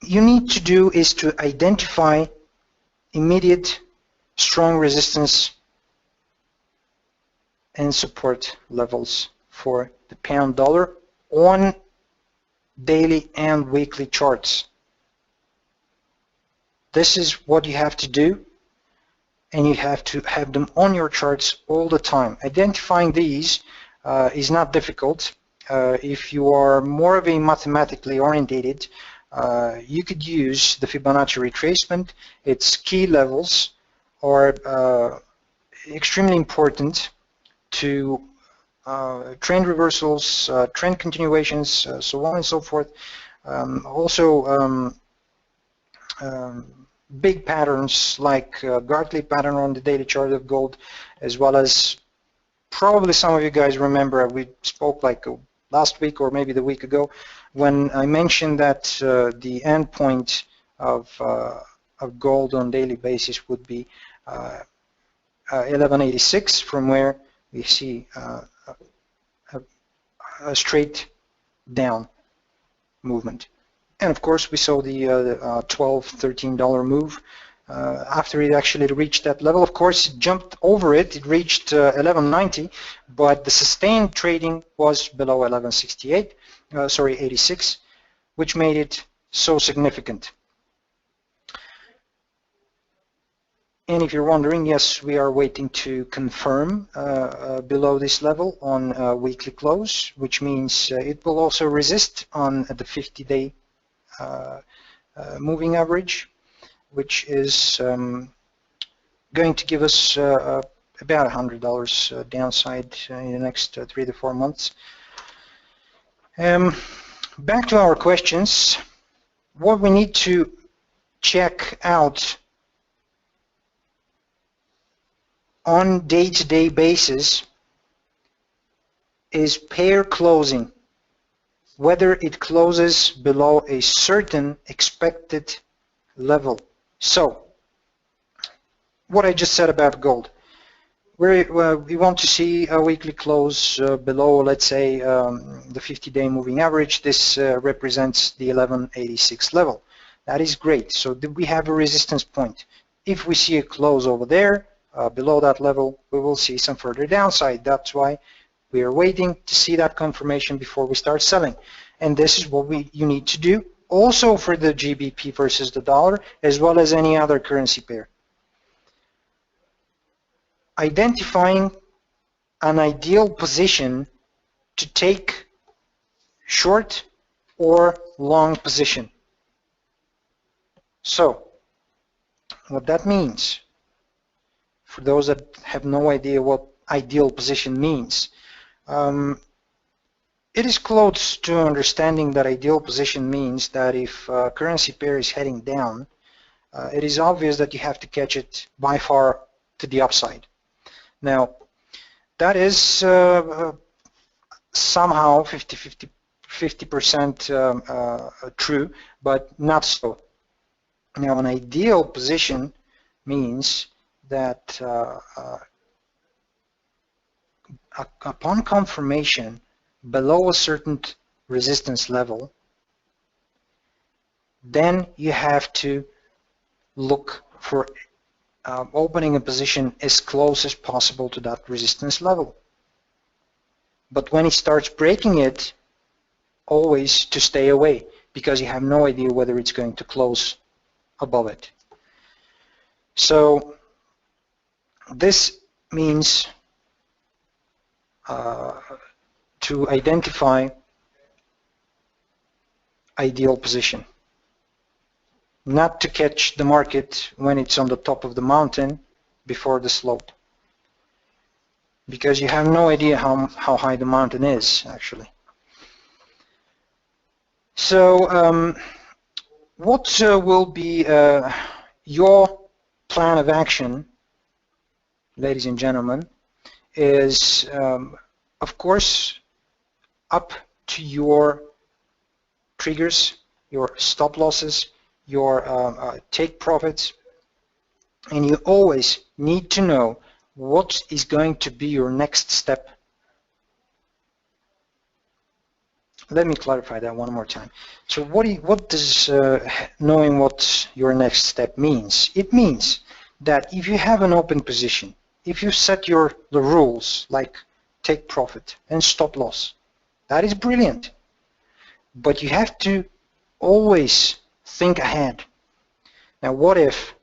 You need to do is to identify immediate strong resistance and support levels for the pound dollar on daily and weekly charts. This is what you have to do, and you have to have them on your charts all the time. Identifying these is not difficult. If you are more of a mathematically orientated, you could use the Fibonacci retracement. Its key levels are extremely important to trend reversals, trend continuations, so on and so forth. Also, big patterns like Gartley pattern on the daily chart of gold, as well as probably some of you guys remember we spoke like last week or maybe the week ago when I mentioned that the end point of gold on daily basis would be 1186, from where we see a straight down movement. And of course we saw the $12, $13 move. After it actually reached that level, of course it jumped over it. It reached 1190, but the sustained trading was below 1168, 86, which made it so significant. And if you're wondering, yes, we are waiting to confirm below this level on weekly close, which means it will also resist on the 50-day moving average, which is going to give us about $100 downside in the next 3 to 4 months. Back to our questions. What we need to check out on day-to-day basis is pair closing, whether it closes below a certain expected level. So, what I just said about gold, we want to see a weekly close below, let's say, the 50-day moving average. This represents the 1186 level. That is great. So we have a resistance point. If we see a close over there, below that level, we will see some further downside. That's why we are waiting to see that confirmation before we start selling. And this is what you need to do also for the GBP versus the dollar, as well as any other currency pair. Identifying an ideal position to take short or long position. So, what that means, for those that have no idea what ideal position means, it is close to understanding that ideal position means that if a currency pair is heading down, it is obvious that you have to catch it by far to the upside. Now, that is somehow 50% true, but not so. Now, an ideal position means that upon confirmation below a certain resistance level, then you have to look for opening a position as close as possible to that resistance level. But when it starts breaking it, always to stay away, because you have no idea whether it's going to close above it. So this means to identify ideal position, not to catch the market when it's on the top of the mountain before the slope. because you have no idea how high the mountain is, actually. So what will be your plan of action, ladies and gentlemen, is of course up to your triggers, your stop losses, your take profits, and you always need to know what is going to be your next step. Let me clarify that one more time. So what does knowing what your next step means? It means that if you have an open position, if you set the rules like take profit and stop loss, that is brilliant. But you have to always think ahead. Now, what if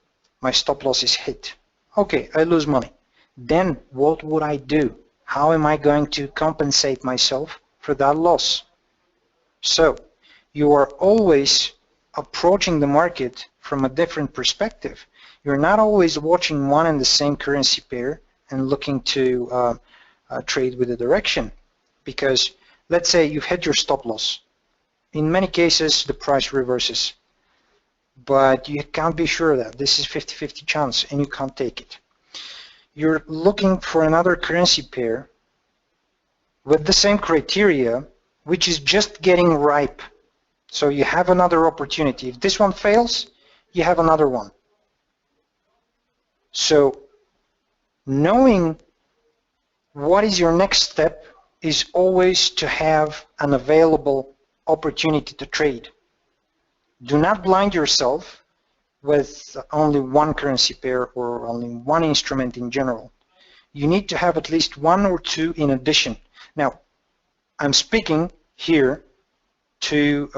my stop loss is hit? Okay, I lose money. Then what would I do? How am I going to compensate myself for that loss? So you are always approaching the market from a different perspective. You're not always watching one and the same currency pair and looking to trade with a direction, because let's say you've hit your stop loss. In many cases the price reverses, but you can't be sure of that. This is 50-50 chance and you can't take it. You're looking for another currency pair with the same criteria, which is just getting ripe. So you have another opportunity. If this one fails, you have another one. So knowing what is your next step is always to have an available opportunity to trade. Do not blind yourself with only one currency pair or only one instrument in general. You need to have at least one or two in addition. Now, I'm speaking here to,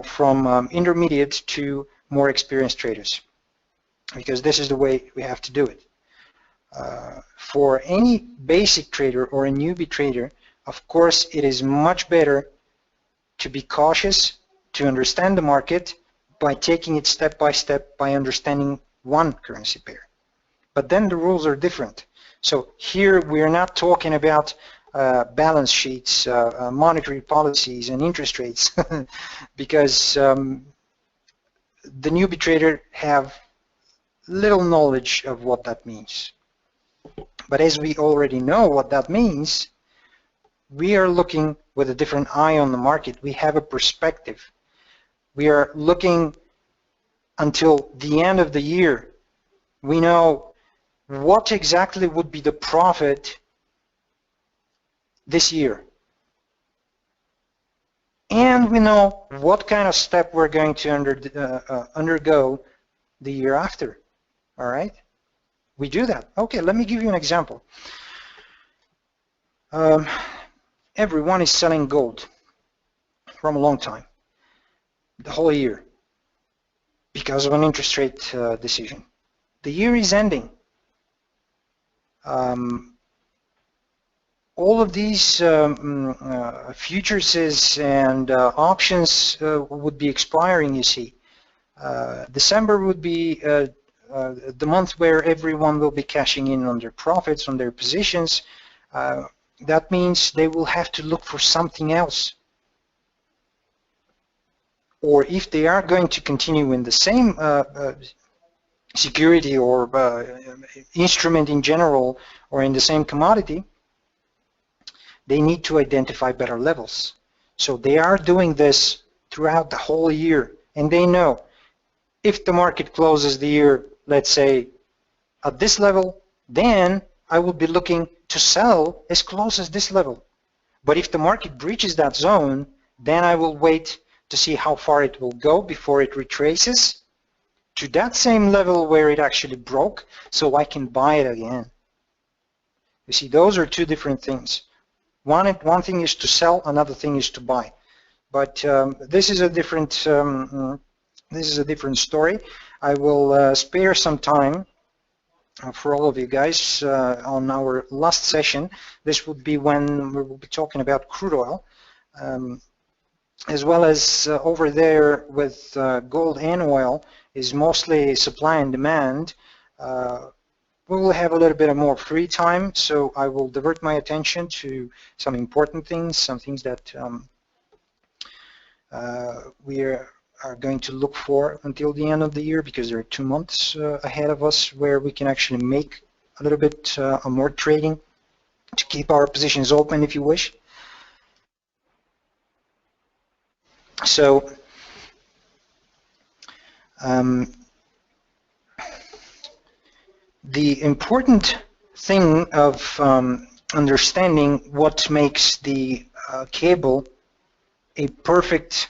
from intermediate to more experienced traders, because this is the way we have to do it. For any basic trader or a newbie trader, of course, it is much better to be cautious, to understand the market by taking it step by step, by understanding one currency pair. But then the rules are different. So here we are not talking about balance sheets, monetary policies, and interest rates, because the newbie trader have little knowledge of what that means. But as we already know what that means, we are looking with a different eye on the market. We have a perspective. We are looking until the end of the year. We know what exactly would be the profit this year. And we know what kind of step we're going to undergo the year after. All right? We do that. Okay, let me give you an example. Everyone is selling gold from a long time, the whole year, because of an interest rate decision. The year is ending. All of these futures and options would be expiring, you see. December would be the month where everyone will be cashing in on their profits, on their positions. That means they will have to look for something else. Or if they are going to continue in the same security or instrument in general, or in the same commodity, they need to identify better levels. So they are doing this throughout the whole year, and they know if the market closes the year, let's say, at this level, then I will be looking to sell as close as this level. But if the market breaches that zone, then I will wait to see how far it will go before it retraces to that same level where it actually broke, so I can buy it again. You see, those are two different things. One thing is to sell, another thing is to buy. But this is a different story. I will spare some time for all of you guys on our last session. This would be when we will be talking about crude oil, as well as over there with gold and oil is mostly supply and demand. we will have a little bit of more free time, so I will divert my attention to some important things, some things that we are going to look for until the end of the year, because there are 2 months ahead of us where we can actually make a little bit more trading to keep our positions open, if you wish. So the important thing of understanding what makes the cable a perfect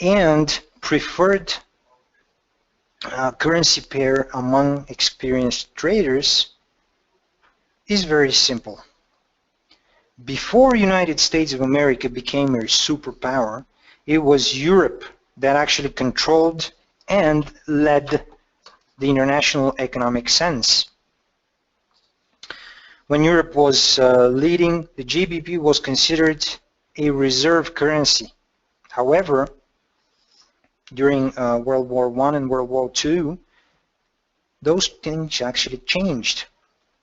and preferred currency pair among experienced traders is very simple. Before United States of America became a superpower, it was Europe that actually controlled and led the international economic sense. When Europe was leading, the GBP was considered a reserve currency. However, during World War I and World War II, those things actually changed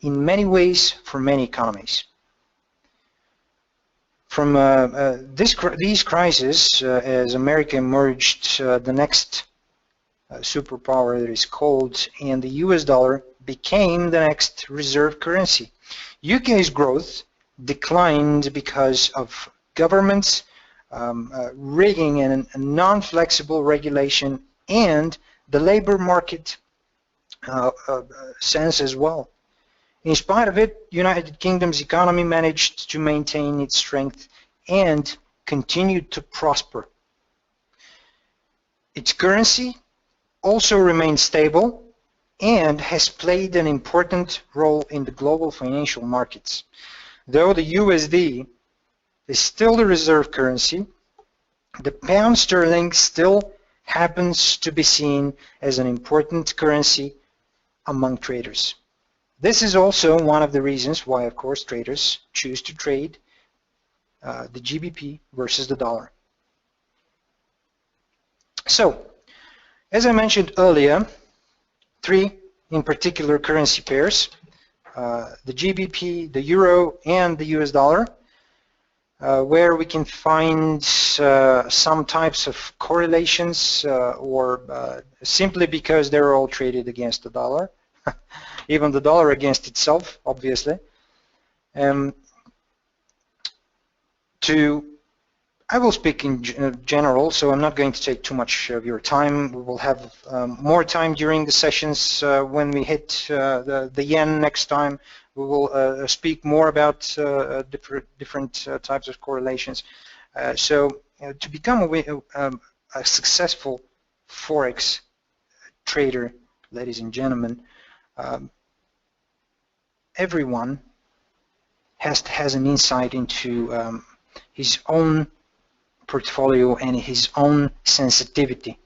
in many ways for many economies. From these crises, as America emerged, the next superpower that is called, and the US dollar became the next reserve currency. UK's growth declined because of governments rigging and non-flexible regulation and the labor market sense as well. In spite of it, United Kingdom's economy managed to maintain its strength and continued to prosper. Its currency also remains stable and has played an important role in the global financial markets. Though the USD is still the reserve currency, the pound sterling still happens to be seen as an important currency among traders. This is also one of the reasons why, of course, traders choose to trade the GBP versus the dollar. So, as I mentioned earlier, 3 in particular currency pairs, the GBP, the Euro, and the US dollar, where we can find some types of correlations or simply because they're all traded against the dollar, even the dollar against itself, obviously. I will speak in general, so I'm not going to take too much of your time. We will have more time during the sessions. When we hit the yen next time, we will speak more about different types of correlations. So to become a successful Forex trader, ladies and gentlemen, everyone has an insight into his own portfolio and his own sensitivity.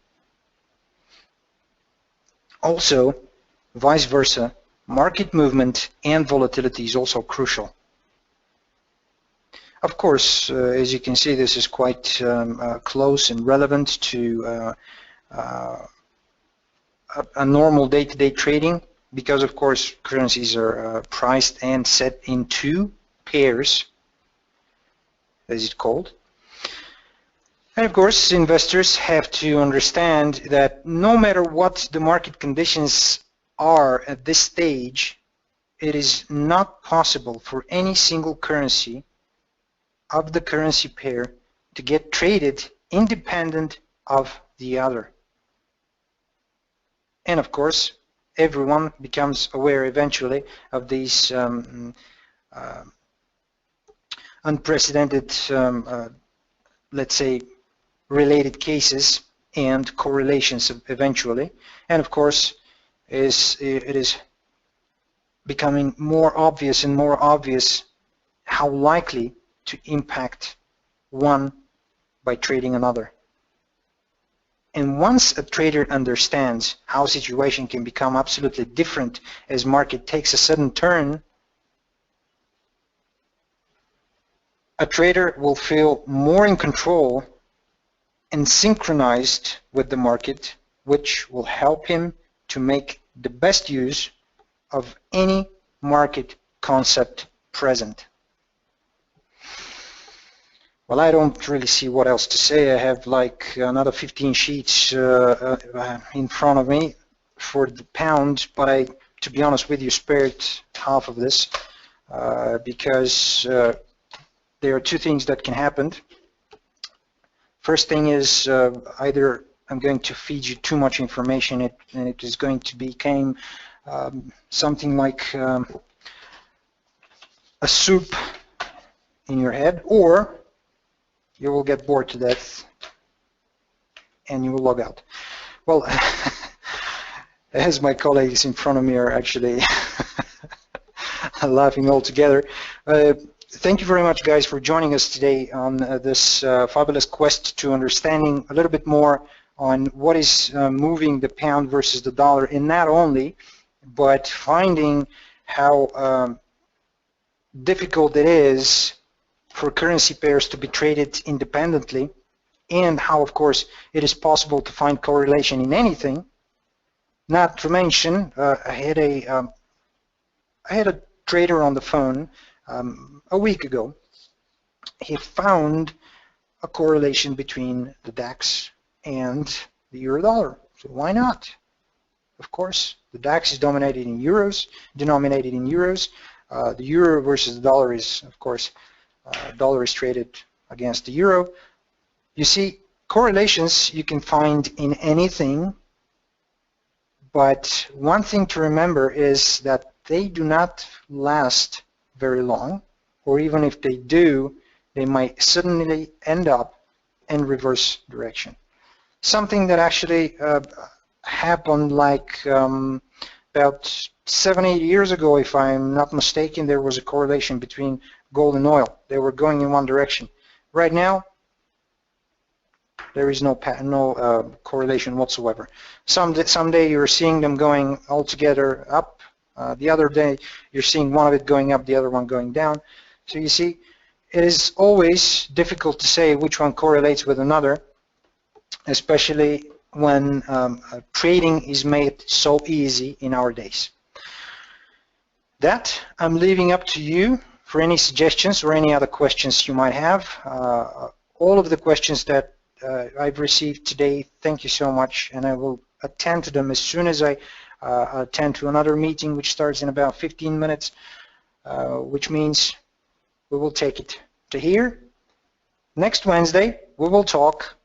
Also, vice versa, market movement and volatility is also crucial. Of course, as you can see, this is quite close and relevant to a normal day-to-day trading, because of course currencies are priced and set into pairs, as it's called. And of course, investors have to understand that no matter what the market conditions are at this stage, it is not possible for any single currency of the currency pair to get traded independent of the other. And of course, everyone becomes aware eventually of these unprecedented, let's say, related cases and correlations eventually. And of course, it is becoming more obvious and more obvious how likely to impact one by trading another. And once a trader understands how a situation can become absolutely different as market takes a sudden turn, a trader will feel more in control and synchronized with the market, which will help him to make the best use of any market concept present. Well, I don't really see what else to say. I have like another 15 sheets in front of me for the pound, but I, to be honest with you, spared half of this because there are two things that can happen. First thing is either I'm going to feed you too much information and it is going to become something like a soup in your head, or you will get bored to death and you will log out. Well, as my colleagues in front of me are actually laughing all together. Thank you very much, guys, for joining us today on this fabulous quest to understanding a little bit more on what is moving the pound versus the dollar, and not only, but finding how difficult it is for currency pairs to be traded independently, and how, of course, it is possible to find correlation in anything. Not to mention, I had a trader on the phone a week ago. He found a correlation between the DAX and the euro dollar. So why not? Of course, the DAX is denominated in euros. The euro versus the dollar is, of course, dollar is traded against the euro. You see, correlations you can find in anything, but one thing to remember is that they do not last very long, or even if they do, they might suddenly end up in reverse direction. Something that actually happened like about 7-8 years ago, if I'm not mistaken. There was a correlation between gold and oil. They were going in one direction. Right now, there is no correlation whatsoever. Someday you're seeing them going all together up. The other day you're seeing one of it going up, the other one going down. So you see, it is always difficult to say which one correlates with another, especially when trading is made so easy in our days. That I'm leaving up to you for any suggestions or any other questions you might have. All of the questions that I've received today, thank you so much, and I will attend to them as soon as I attend to another meeting, which starts in about 15 minutes, which means we will take it to here. Next Wednesday, we will talk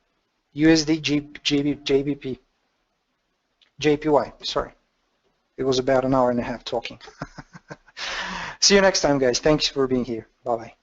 USD JPY. Sorry, it was about an hour and a half talking. See you next time, guys. Thanks for being here. Bye-bye.